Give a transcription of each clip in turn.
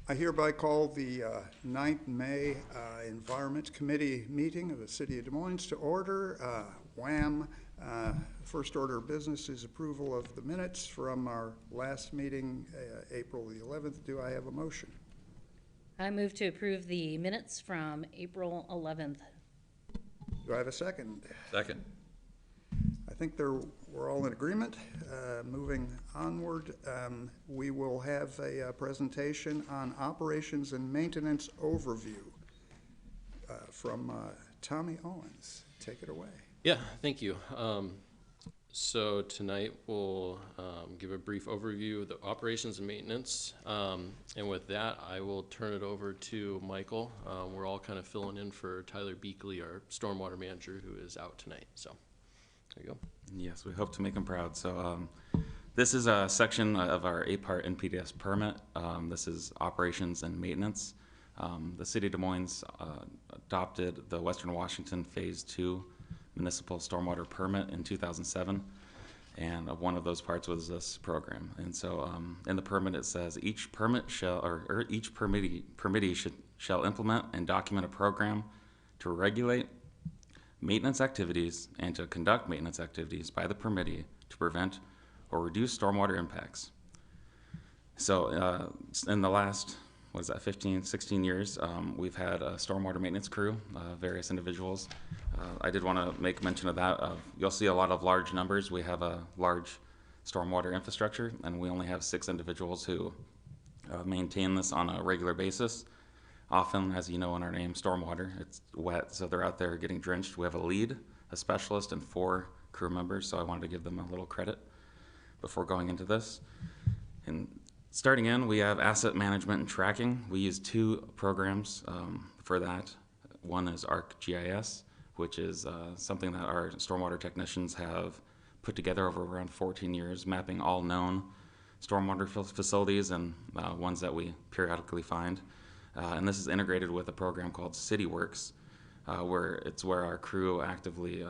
I hereby call the 9th May Environment Committee meeting of the City of Des Moines to order. Wham! First order of business is approval of the minutes from our last meeting, April the 11th. Do I have a motion? I move to approve the minutes from April 11th. Do I have a second? Second. I think we're all in agreement. Moving onward, we will have a presentation on operations and maintenance overview from Tommy Owens. Take it away. Yeah, thank you. So tonight we'll give a brief overview of the operations and maintenance. And with that, I will turn it over to Michael. We're all kind of filling in for Tyler Beakley, our stormwater manager, who is out tonight. So there you go. Yes, we hope to make him proud. So this is a section of our 8-part NPDES permit. This is operations and maintenance. The City of Des Moines adopted the Western Washington Phase 2 municipal stormwater permit in 2007, and one of those parts was this program. And so in the permit it says each permit shall, or each permittee shall implement and document a program to regulate maintenance activities and to conduct maintenance activities by the permittee to prevent or reduce stormwater impacts. So in the last, 16 years, we've had a stormwater maintenance crew, various individuals. I did want to make mention of that. You'll see a lot of large numbers. We have a large stormwater infrastructure, and we only have 6 individuals who maintain this on a regular basis. Often, as you know in our name, stormwater, it's wet, so they're out there getting drenched. We have a lead, a specialist, and 4 crew members, so I wanted to give them a little credit before going into this. And starting in, we have asset management and tracking. We use 2 programs for that. One is ArcGIS, which is something that our stormwater technicians have put together over around 14 years, mapping all known stormwater facilities and ones that we periodically find. And this is integrated with a program called CityWorks, where our crew actively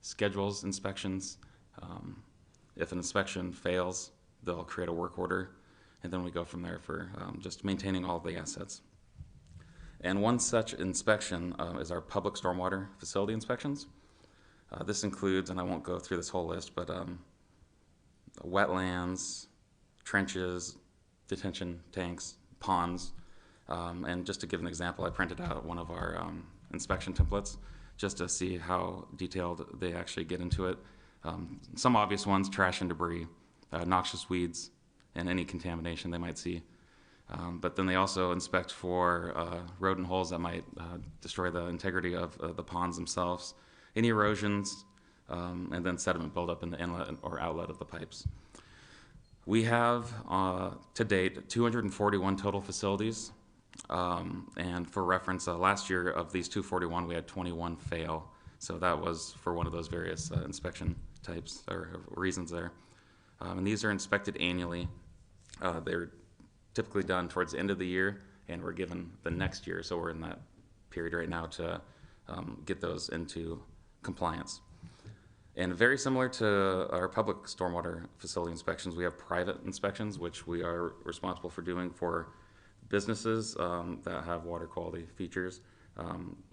schedules inspections. If an inspection fails, they'll create a work order, and then we go from there for just maintaining all the assets. And one such inspection is our public stormwater facility inspections. This includes, and I won't go through this whole list, but wetlands, trenches, detention tanks, ponds. And just to give an example, I printed out one of our inspection templates just to see how detailed they actually get into it. Some obvious ones: trash and debris, noxious weeds, and any contamination they might see. But then they also inspect for rodent holes that might destroy the integrity of the ponds themselves, any erosions, and then sediment buildup in the inlet or outlet of the pipes. We have, to date, 241 total facilities. And for reference, last year of these 241, we had 21 fail. So that was for one of those various inspection types or reasons there. And these are inspected annually. They're typically done towards the end of the year, and we're given the next year. So we're in that period right now to get those into compliance. And very similar to our public stormwater facility inspections, we have private inspections, which we are responsible for doing for businesses that have water quality features.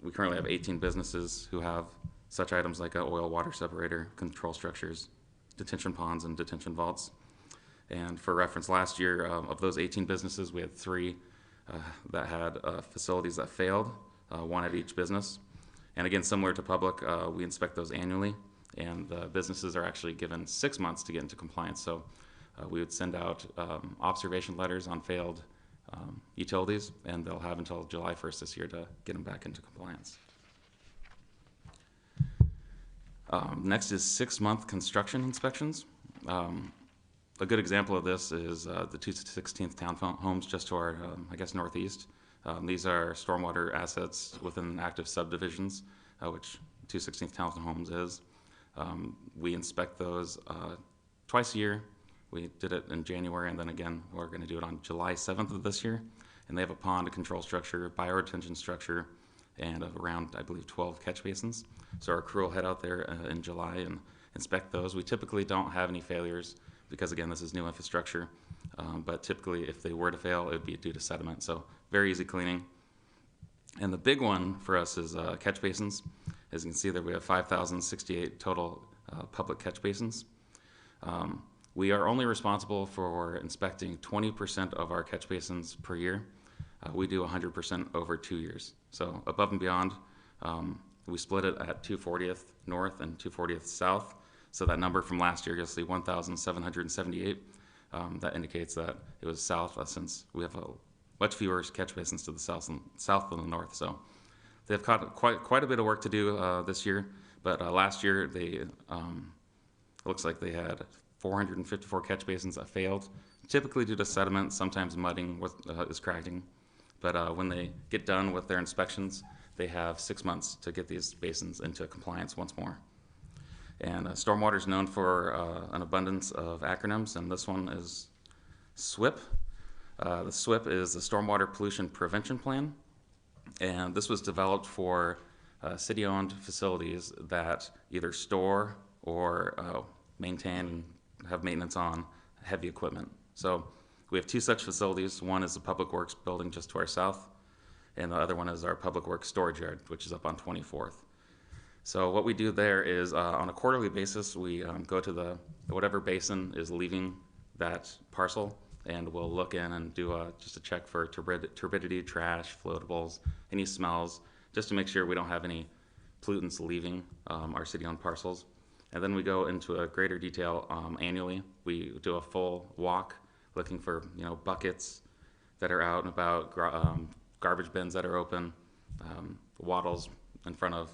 We currently have 18 businesses who have such items like an oil water separator, control structures, detention ponds, and detention vaults. And for reference, last year of those 18 businesses, we had 3 that had facilities that failed, 1 at each business. And again, similar to public, we inspect those annually, and the businesses are actually given 6 months to get into compliance. So we would send out observation letters on failed utilities, and they'll have until July 1st this year to get them back into compliance. Next is 6-month construction inspections. A good example of this is the 216th Townhomes just to our, northeast. These are stormwater assets within active subdivisions, which 216th Townhomes is. We inspect those twice a year. We did it in January, and then again, we're going to do it on July 7th of this year. And they have a pond, a control structure, bioretention structure, and around, I believe, 12 catch basins. So our crew will head out there in July and inspect those. We typically don't have any failures because again, this is new infrastructure. But typically, if they were to fail, it would be due to sediment. So very easy cleaning. And the big one for us is catch basins. As you can see there, we have 5,068 total public catch basins. We are only responsible for inspecting 20% of our catch basins per year. We do 100% over 2 years. So above and beyond, we split it at 240th North and 240th South. So that number from last year, you'll see 1,778. That indicates that it was south, since we have much fewer catch basins to the south than the north. So they've got quite a bit of work to do this year. But last year, it looks like they had 454 catch basins that failed, typically due to sediment. Sometimes mudding is cracking. But when they get done with their inspections, they have 6 months to get these basins into compliance once more. And stormwater is known for an abundance of acronyms, and this one is SWIP. The SWIP is the Stormwater Pollution Prevention Plan, and this was developed for city-owned facilities that either store or maintain and have maintenance on heavy equipment. So we have 2 such facilities. One is the Public Works building just to our south, and the other one is our Public Works storage yard, which is up on 24th. So what we do there is on a quarterly basis, we go to whatever basin is leaving that parcel, and we'll look in and do just a check for turbidity, trash, floatables, any smells, just to make sure we don't have any pollutants leaving our city-owned parcels. And then we go into a greater detail annually. We do a full walk looking for buckets that are out and about, garbage bins that are open, wattles in front of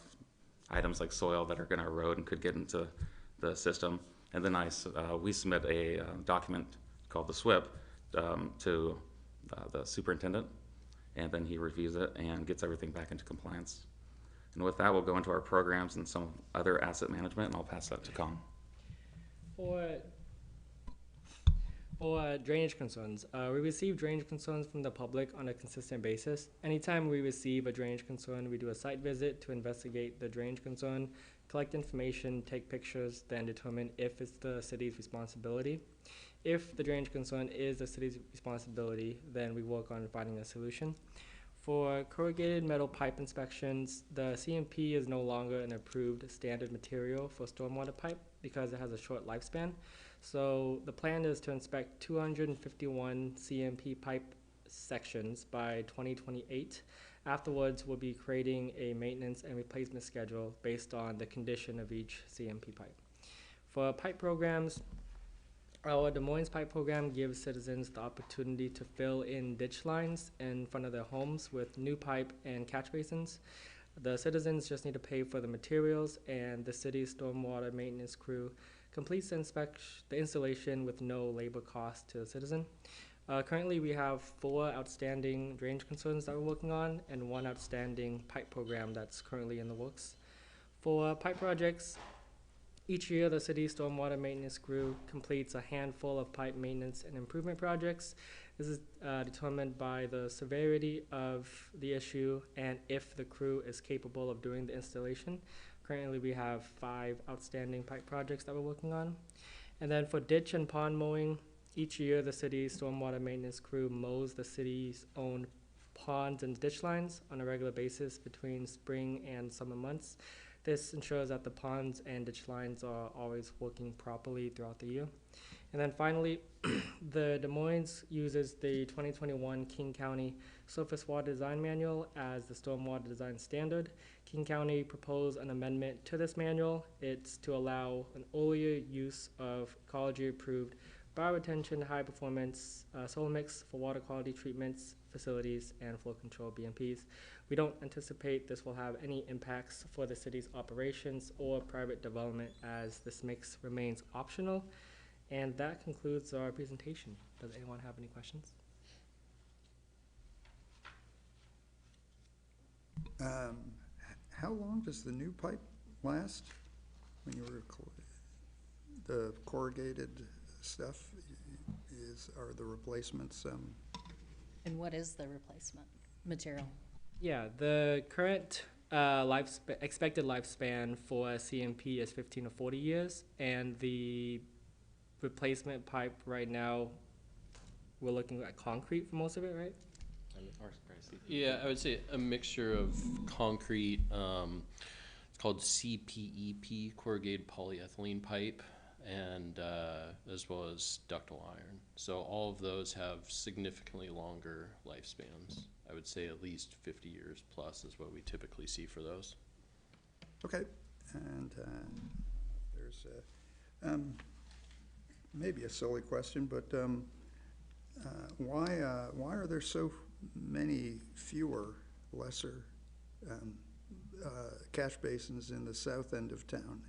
items like soil that are going to erode and could get into the system. And then we submit a document called the SWIP to the superintendent, and then he reviews it and gets everything back into compliance. And with that, we'll go into our programs and some other asset management, and I'll pass that to Colin. For drainage concerns, we receive drainage concerns from the public on a consistent basis. Anytime we receive a drainage concern, we do a site visit to investigate the drainage concern, collect information, take pictures, then determine if it's the city's responsibility. If the drainage concern is the city's responsibility, then we work on finding a solution. For corrugated metal pipe inspections, the CMP is no longer an approved standard material for stormwater pipe because it has a short lifespan. So the plan is to inspect 251 CMP pipe sections by 2028. Afterwards, we'll be creating a maintenance and replacement schedule based on the condition of each CMP pipe. For pipe programs, our Des Moines Pipe Program gives citizens the opportunity to fill in ditch lines in front of their homes with new pipe and catch basins. The citizens just need to pay for the materials, and the city's stormwater maintenance crew completes the installation with no labor cost to the citizen. Currently, we have 4 outstanding drainage concerns that we're working on and 1 outstanding pipe program that's currently in the works. For pipe projects, each year the city's stormwater maintenance crew completes a handful of pipe maintenance and improvement projects. This is determined by the severity of the issue and if the crew is capable of doing the installation. Currently, we have 5 outstanding pipe projects that we're working on. And then for ditch and pond mowing, each year the city's stormwater maintenance crew mows the city's own ponds and ditch lines on a regular basis between spring and summer months. This ensures that the ponds and ditch lines are always working properly throughout the year. And then finally, the Des Moines uses the 2021 King County Surface Water Design Manual as the stormwater design standard. King County proposed an amendment to this manual. It's to allow an earlier use of ecology-approved bioretention high-performance soil mix for water quality treatments, facilities, and flow control BMPs. We don't anticipate this will have any impacts for the city's operations or private development, as this mix remains optional. And that concludes our presentation. Does anyone have any questions? How long does the new pipe last? When you were the corrugated stuff are the replacements? And what is the replacement material? Yeah, the current expected lifespan for CMP is 15 to 40 years, and the replacement pipe right now, we're looking at concrete for most of it, right? Yeah, I would say a mixture of concrete, it's called CPEP, corrugated polyethylene pipe, and as well as ductile iron. So all of those have significantly longer lifespans. I would say at least 50 years plus is what we typically see for those. Okay, and there's maybe a silly question, but why are there so many fewer, lesser catch basins in the south end of town?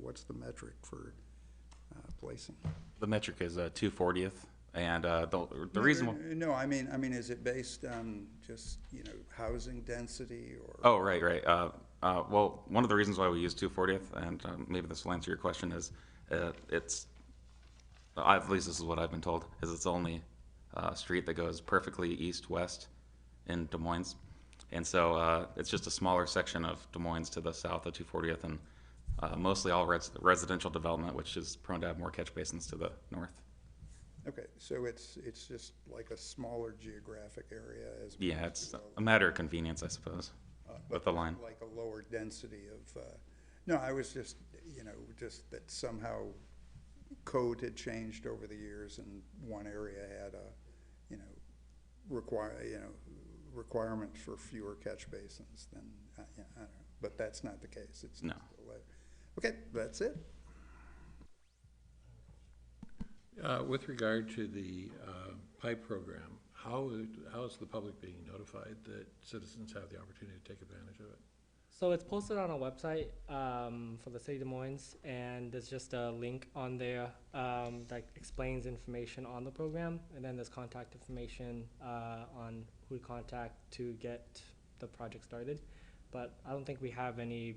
What's the metric for placing? The metric is 2/40th, and the reason why. No, I mean, is it based on just, housing density or? Oh, right. Well, one of the reasons why we use 2/40th, and maybe this will answer your question, is at least this is what I've been told, is it's the only street that goes perfectly east-west in Des Moines. And so it's just a smaller section of Des Moines to the south of 2/40th, and mostly all residential development, which is prone to have more catch basins to the north. Okay, so it's just like a smaller geographic area as. Yeah, it's a matter of convenience, I suppose, with the line. Like a lower density of, no, I was just, just that somehow code had changed over the years and one area had a, requirement for fewer catch basins than, I don't know, but that's not the case. It's No. just a layer. Okay, that's it. With regard to the pipe program, how is the public being notified that citizens have the opportunity to take advantage of it? So it's posted on our website for the city of Des Moines, and there's just a link on there that explains information on the program, and then there's contact information on who to contact to get the project started. But I don't think we have any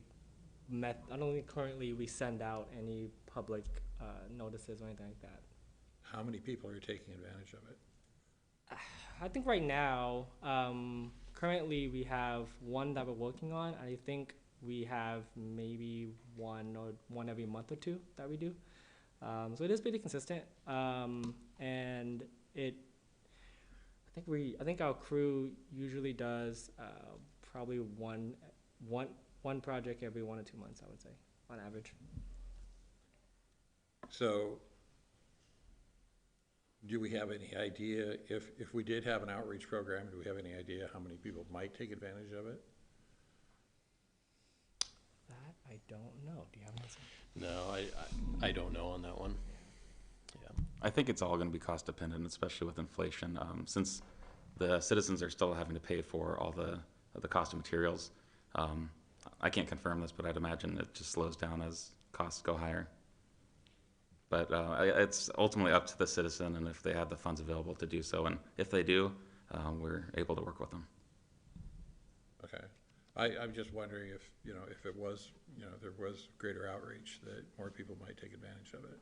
I don't think currently we send out any public notices or anything like that. How many people are taking advantage of it? I think right now, currently we have one that we're working on. I think we have maybe one every month or two that we do. So it is pretty consistent. And I think our crew usually does probably one project every 1 or 2 months, I would say, on average. So do we have any idea, if we did have an outreach program, do we have any idea how many people might take advantage of it? That I don't know. Do you have an answer? No, I don't know on that one. Yeah. I think it's all going to be cost dependent, especially with inflation, since the citizens are still having to pay for all the cost of materials. I can't confirm this, but I'd imagine it just slows down as costs go higher. But it's ultimately up to the citizen, and if they have the funds available to do so, and if they do, we're able to work with them. Okay. I'm just wondering if, if it was, there was greater outreach, that more people might take advantage of it.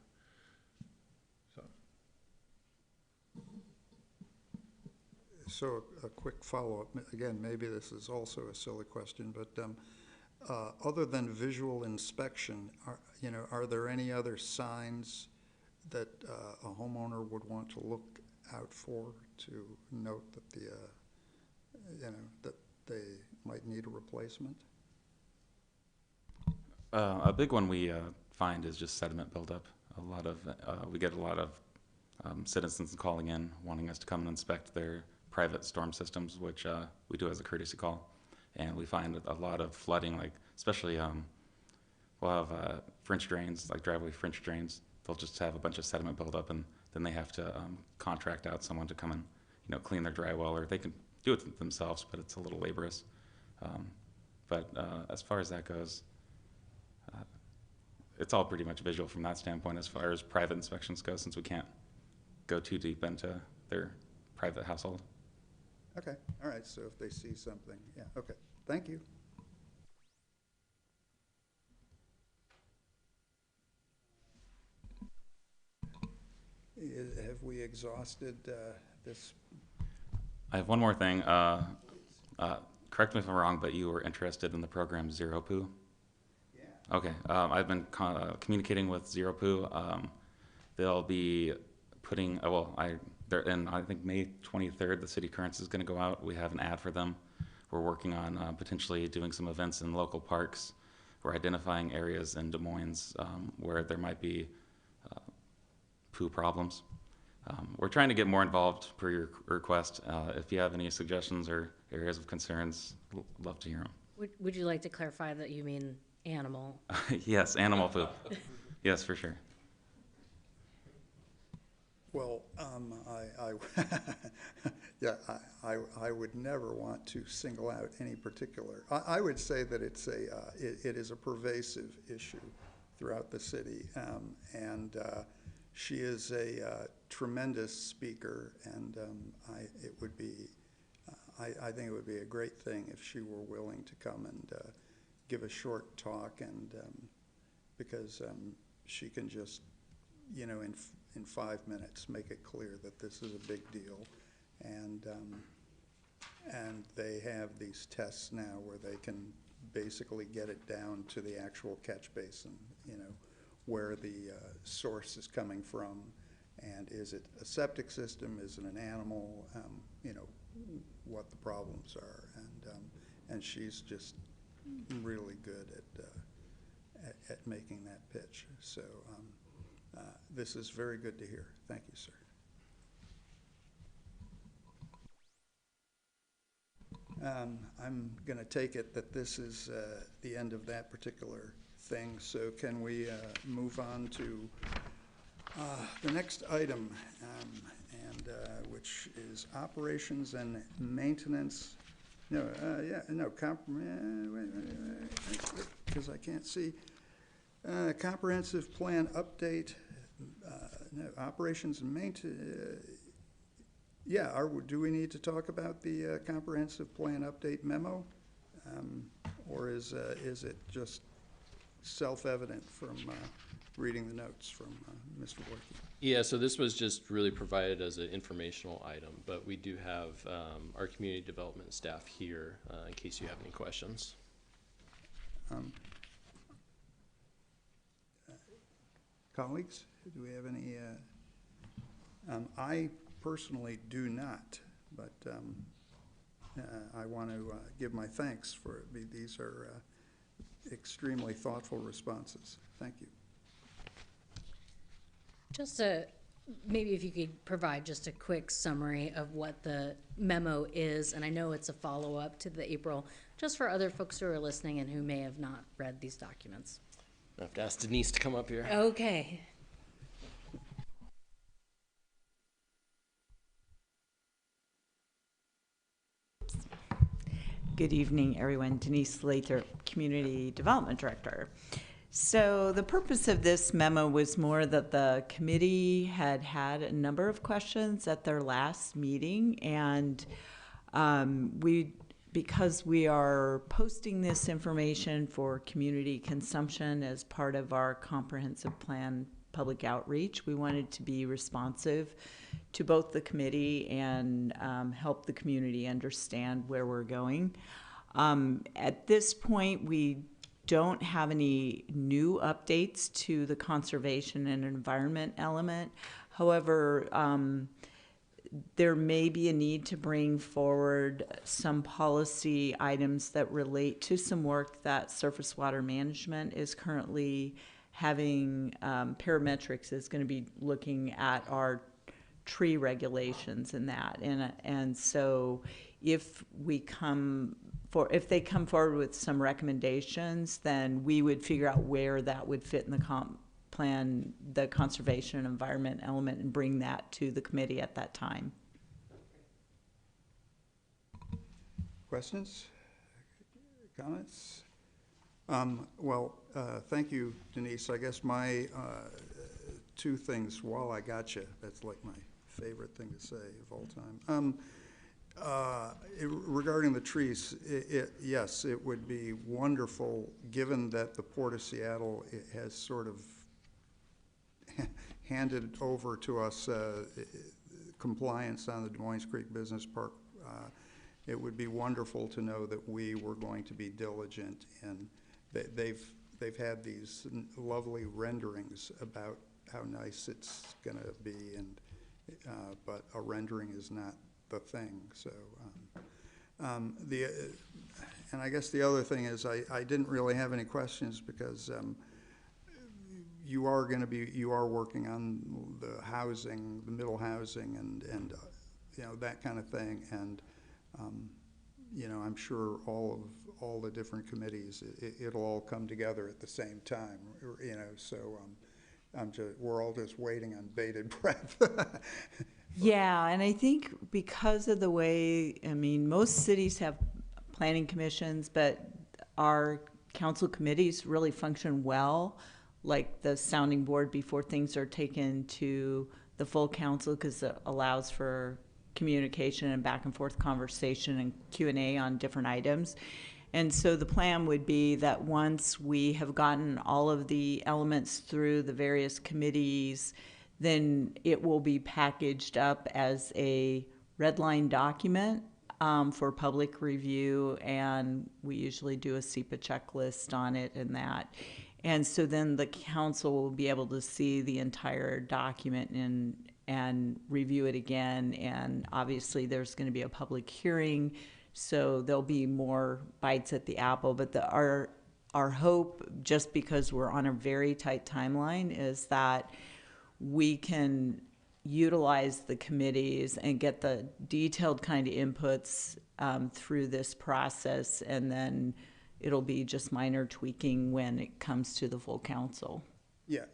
So a quick follow-up, again, maybe this is also a silly question, but other than visual inspection, are there any other signs that a homeowner would want to look out for to note that that they might need a replacement? A big one we find is just sediment buildup. We get a lot of citizens calling in, wanting us to come and inspect their private storm systems, which we do as a courtesy call. And we find a lot of flooding, like especially we'll have French drains, like driveway French drains. They'll just have a bunch of sediment buildup, and then they have to contract out someone to come and clean their dry well, or they can do it themselves, but it's a little laborious. But as far as that goes, it's all pretty much visual from that standpoint as far as private inspections go, since we can't go too deep into their private household. Okay, all right, so if they see something, yeah, okay, thank you. Have we exhausted this? I have one more thing. Correct me if I'm wrong, but you were interested in the program Zero Poo? Yeah. Okay. I've been communicating with Zero Poo, They'll be putting, and I think May 23rd, the city currents is going to go out. We have an ad for them. We're working on potentially doing some events in local parks. We're identifying areas in Des Moines where there might be poo problems. We're trying to get more involved per your request. If you have any suggestions or areas of concerns, love to hear them. Would you like to clarify that you mean animal? Yes, animal poop. Yes, for sure. Well, yeah, I would never want to single out any particular. I would say that it is a pervasive issue throughout the city, and she is a tremendous speaker, and I think it would be a great thing if she were willing to come and give a short talk, and because she can just, in 5 minutes, make it clear that this is a big deal, and they have these tests now where they can basically get it down to the actual catch basin, where the source is coming from, and is it a septic system, is it an animal, what the problems are, and she's just really good at making that pitch. So this is very good to hear. Thank you, sir. I'm going to take it that this is the end of that particular thing. So can we move on to the next item, which is operations and maintenance. Because I can't see. Comprehensive plan update. Operations and maintenance. Do we need to talk about the comprehensive plan update memo? Or is it just self-evident from reading the notes from Mr. Borky? Yeah, so this was just really provided as an informational item, but we do have our community development staff here in case you have any questions. Colleagues, do we have any? I personally do not, but I want to give my thanks for these are extremely thoughtful responses. Thank you. Just maybe if you could provide just a quick summary of what the memo is, and I know it's a follow-up to the April, just for other folks who are listening and who may have not read these documents. I have to ask Denise to come up here. Okay. Good evening, everyone. Denise Lathrop, Community Development Director. So the purpose of this memo was more that the committee had a number of questions at their last meeting, and because we are posting this information for community consumption as part of our comprehensive plan public outreach, we wanted to be responsive to both the committee and help the community understand where we're going. At this point, we don't have any new updates to the conservation and environment element. However, there may be a need to bring forward some policy items that relate to some work that Surface Water Management is currently having. Parametrics is going to be looking at our tree regulations and that, and so if they come forward with some recommendations, then we would figure out where that would fit in the comp plan, the conservation and environment element, and bring that to the committee at that time. Questions? Comments? Thank you, Denise. I guess my two things while I got you, that's like my favorite thing to say of all time. Regarding the trees, yes, it would be wonderful, given that the Port of Seattle has sort of handed over to us compliance on the Des Moines Creek Business Park. It would be wonderful to know that we were going to be diligent, and they've had these lovely renderings about how nice it's gonna be, and, but a rendering is not the thing, so, and I guess the other thing is, I didn't really have any questions because, you are working on the housing, the middle housing and you know, that kind of thing, and, you know, I'm sure all the different committees, it'll all come together at the same time, you know, so, we're all just waiting on bated breath. Yeah, and I think because of the way, I mean, most cities have planning commissions, but our council committees really function well, like the sounding board before things are taken to the full council, because it allows for communication and back and forth conversation and Q&A on different items. And so the plan would be that once we have gotten all of the elements through the various committees, then it will be packaged up as a red line document for public review, and we usually do a SEPA checklist on it and that. And so then the council will be able to see the entire document and review it again, and obviously there's going to be a public hearing, so there'll be more bites at the apple. But our hope, just because we're on a very tight timeline, is that we can utilize the committees and get the detailed kind of inputs through this process, and then it'll be just minor tweaking when it comes to the full council. Yeah,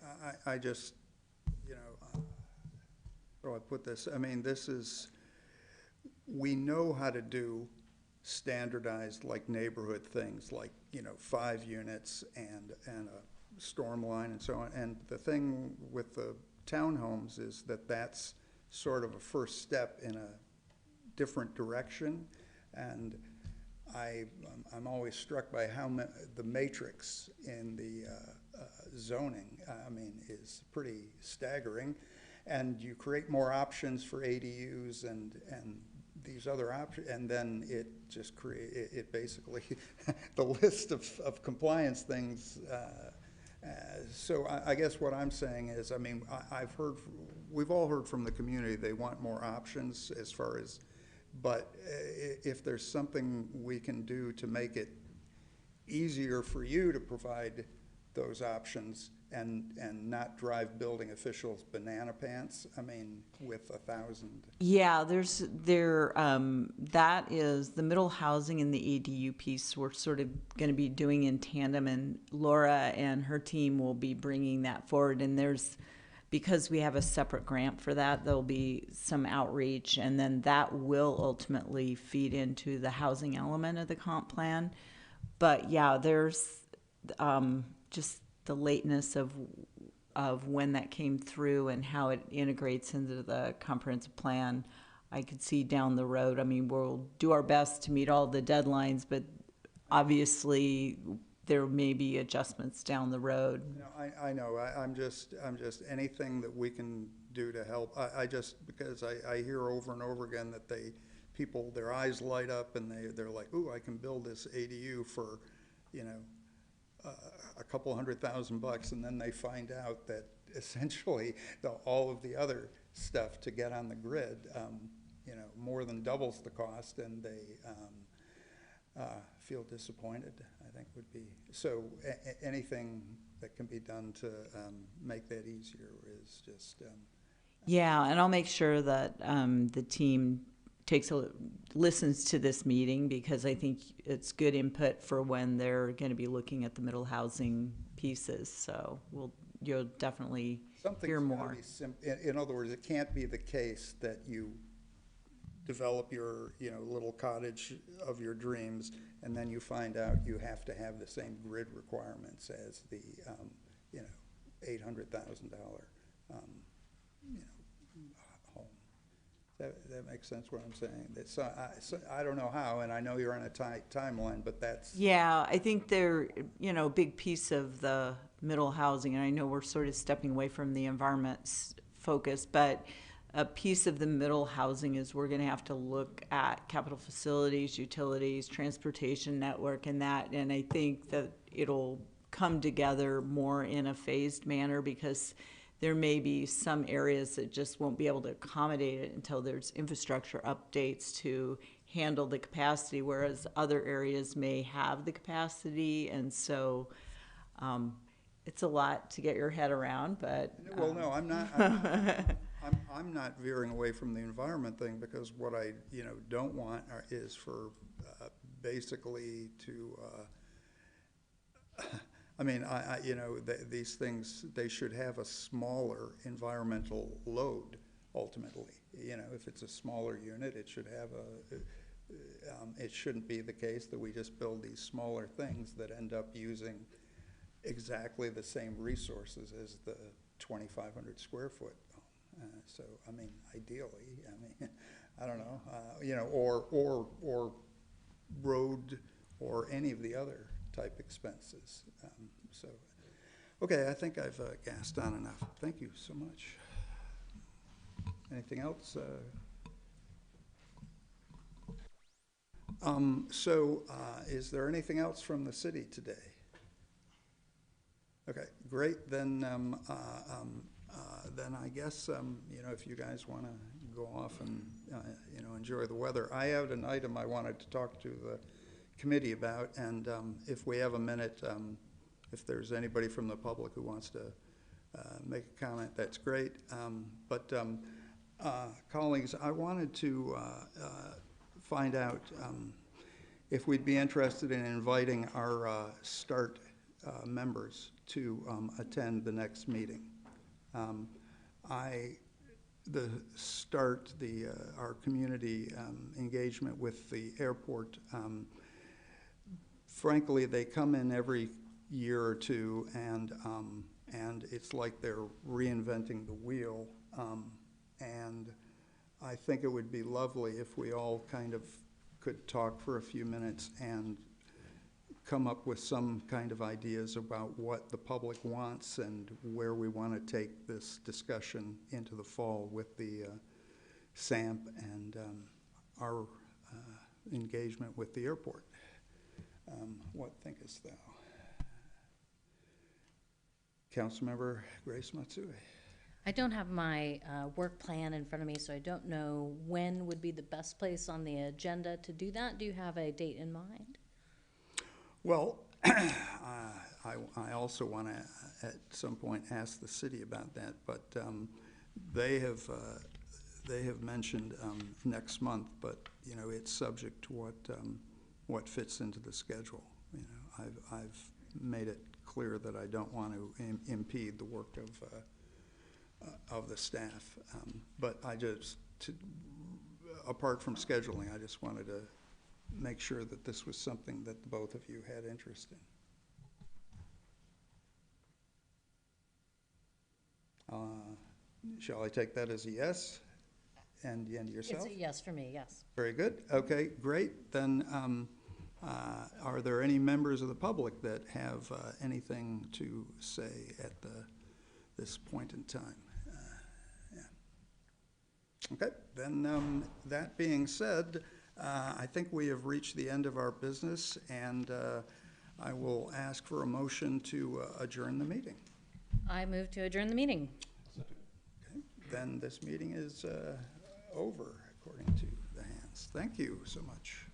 I just, you know, how do I put this? I mean, we know how to do standardized, like, neighborhood things, like, you know, 5 units and a storm line and so on. And the thing with the townhomes is that that's sort of a first step in a different direction. And I'm always struck by how the matrix in the zoning, I mean, is pretty staggering. And you create more options for ADUs and these other options, and then it just it basically, the list of compliance things. So I guess what I'm saying is, I mean, we've all heard from the community, they want more options as far as, but if there's something we can do to make it easier for you to provide those options and not drive building officials banana pants, I mean, with 1,000. Yeah, that is the middle housing and the ADU piece we're sort of going to be doing in tandem, and Laura and her team will be bringing that forward. And because we have a separate grant for that, there'll be some outreach, and then that will ultimately feed into the housing element of the comp plan. But yeah, there's just the lateness of when that came through and how it integrates into the comprehensive plan. I could see down the road. I mean, we'll do our best to meet all the deadlines, but obviously there may be adjustments down the road. You know, I know. I'm just anything that we can do to help. Because I hear over and over again that people, their eyes light up and they're like, ooh, I can build this ADU for, you know, a couple $100,000, and then they find out that essentially all of the other stuff to get on the grid, you know, more than doubles the cost, and they feel disappointed, I think would be. So anything that can be done to make that easier is just. Yeah, and I'll make sure that the team listens to this meeting, because I think it's good input for when they're going to be looking at the middle housing pieces. So you'll definitely hear more. In other words, it can't be the case that you develop your, you know, little cottage of your dreams, and then you find out you have to have the same grid requirements as the, you know, $800,000, you know, home. That makes sense what I'm saying. So I don't know how, and I know you're on a tight timeline, but that's. Yeah, I think they're, you know, a big piece of the middle housing, and I know we're sort of stepping away from the environment focus, but a piece of the middle housing is we're going to have to look at capital facilities, utilities, transportation network, and that, and I think that it'll come together more in a phased manner, because there may be some areas that just won't be able to accommodate it until there's infrastructure updates to handle the capacity, whereas other areas may have the capacity. And so it's a lot to get your head around, but Well, no, I'm not, I'm not veering away from the environment thing, because what I, don't want is for basically to, these things, they should have a smaller environmental load ultimately. If it's a smaller unit, it should have it shouldn't be the case that we just build these smaller things that end up using exactly the same resources as the 2,500 square foot. So, ideally, I don't know, or road or any of the other type expenses. Okay, I think I've gassed on enough. Thank you so much. Anything else? Is there anything else from the city today? Okay, great. Then I guess, if you guys want to go off and, enjoy the weather. I had an item I wanted to talk to the committee about, and if we have a minute, if there's anybody from the public who wants to make a comment, that's great. Colleagues, I wanted to find out if we'd be interested in inviting our START members to attend the next meeting. The START, our community engagement with the airport, frankly, they come in every year or two, and it's like they're reinventing the wheel. And I think it would be lovely if we all kind of could talk for a few minutes and come up with some kind of ideas about what the public wants and where we want to take this discussion into the fall with the SAMP and our engagement with the airport. What thinkest thou? Councilmember Grace Matsui. I don't have my work plan in front of me, so I don't know when would be the best place on the agenda to do that. Do you have a date in mind? Well, I also want to at some point ask the city about that, but they have mentioned next month, but it's subject to what fits into the schedule. I've made it clear that I don't want to impede the work of the staff, but apart from scheduling, I just wanted to make sure that this was something that the both of you had interest in. Shall I take that as a yes? And yourself? It's a yes for me, yes. Very good. Okay, great. Then are there any members of the public that have anything to say at this point in time? Yeah. Okay, then that being said, I think we have reached the end of our business, and I will ask for a motion to adjourn the meeting. I move to adjourn the meeting. Okay. Then this meeting is over, according to the hands. Thank you so much.